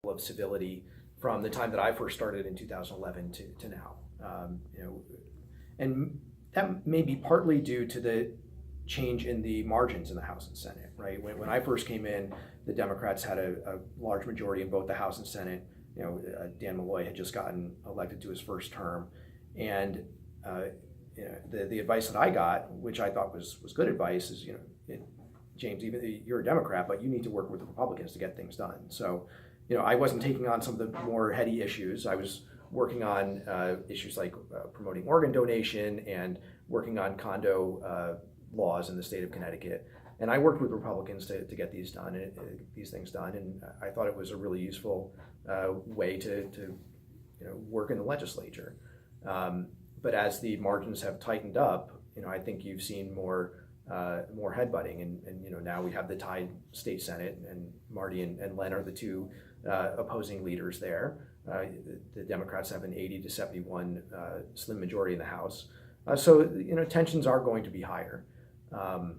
of civility from the time that I first started in 2011 to now. And that may be partly due to the change in the margins in the House and Senate, right? When I first came in, the Democrats had a large majority in both the House and Senate. Dan Malloy had just gotten elected to his first term, and the advice that I got, which I thought was good advice, is James, even you're a Democrat, but you need to work with the Republicans to get things done. So, I wasn't taking on some of the more heady issues. I was working on issues like promoting organ donation and working on condo laws in the state of Connecticut. And I worked with Republicans to get these things done, and I thought it was a really useful way to work in the legislature. But as the margins have tightened up, I think you've seen more headbutting, and now we have the tied state Senate, and Marty and Len are the two opposing leaders there. The Democrats have an 80 to 71 slim majority in the House, so tensions are going to be higher. I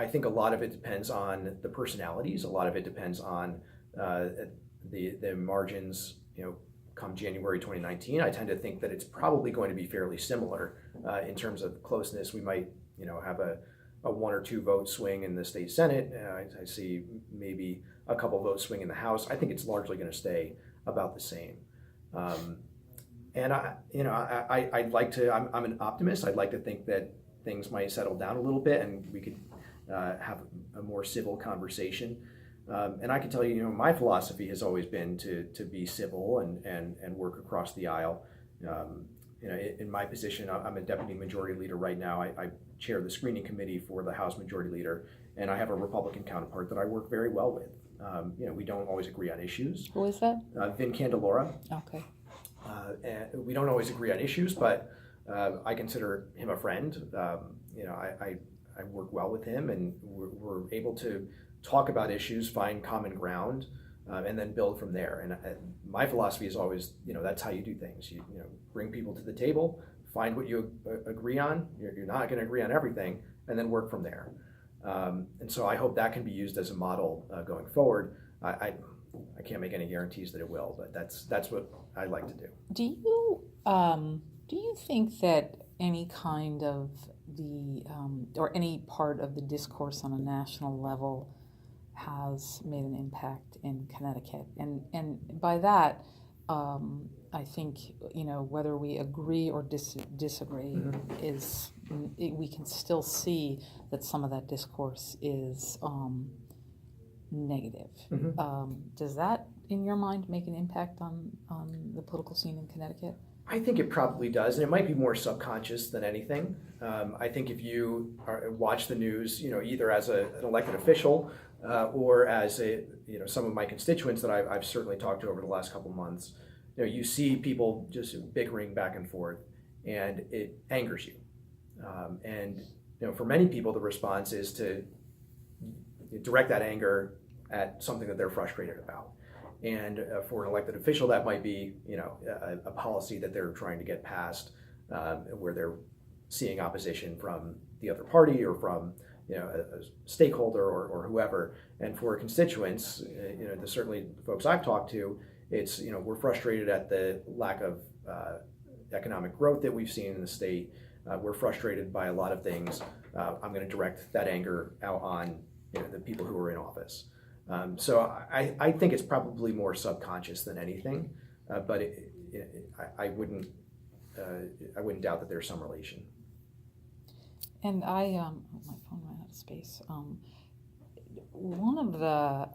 think a lot of it depends on the personalities. A lot of it depends on the margins. Come January 2019, I tend to think that it's probably going to be fairly similar in terms of closeness. We might have a 1 or 2 vote swing in the state Senate. I see maybe a couple vote swing in the House. I think it's largely going to stay about the same. And I'd like to. I'm an optimist. I'd like to think that things might settle down a little bit, and we could have a more civil conversation. And I can tell you, my philosophy has always been to be civil and work across the aisle. In my position, I'm a deputy majority leader right now. I chair the screening committee for the House Majority Leader, and I have a Republican counterpart that I work very well with. We don't always agree on issues. Who is that? Vin Candelora. Okay. And we don't always agree on issues, but I consider him a friend. I work well with him, and we're able to talk about issues, find common ground, and then build from there. And my philosophy is always, that's how you do things. You bring people to the table, find what you agree on. You're not going to agree on everything, and then work from there. And so I hope that can be used as a model going forward. I can't make any guarantees that it will, but that's what I like to do. Do you think that any kind of or any part of the discourse on a national level has made an impact in Connecticut? And by that, I think, whether we agree or disagree, mm-hmm. We can still see that some of that discourse is negative. Mm-hmm. Does that, in your mind, make an impact on the political scene in Connecticut? I think it probably does, and it might be more subconscious than anything. I think if you watch the news, either as an elected official or as some of my constituents that I've certainly talked to over the last couple months, you see people just bickering back and forth, and it angers you. And for many people, the response is to direct that anger at something that they're frustrated about. And for an elected official, that might be, a policy that they're trying to get passed, where they're seeing opposition from the other party or from, a stakeholder or whoever. And for constituents, certainly the folks I've talked to, it's, we're frustrated at the lack of economic growth that we've seen in the state. We're frustrated by a lot of things. I'm going to direct that anger out on the people who are in office. So I think it's probably more subconscious than anything, but I wouldn't doubt that there's some relation. And my phone ran out of space. One of the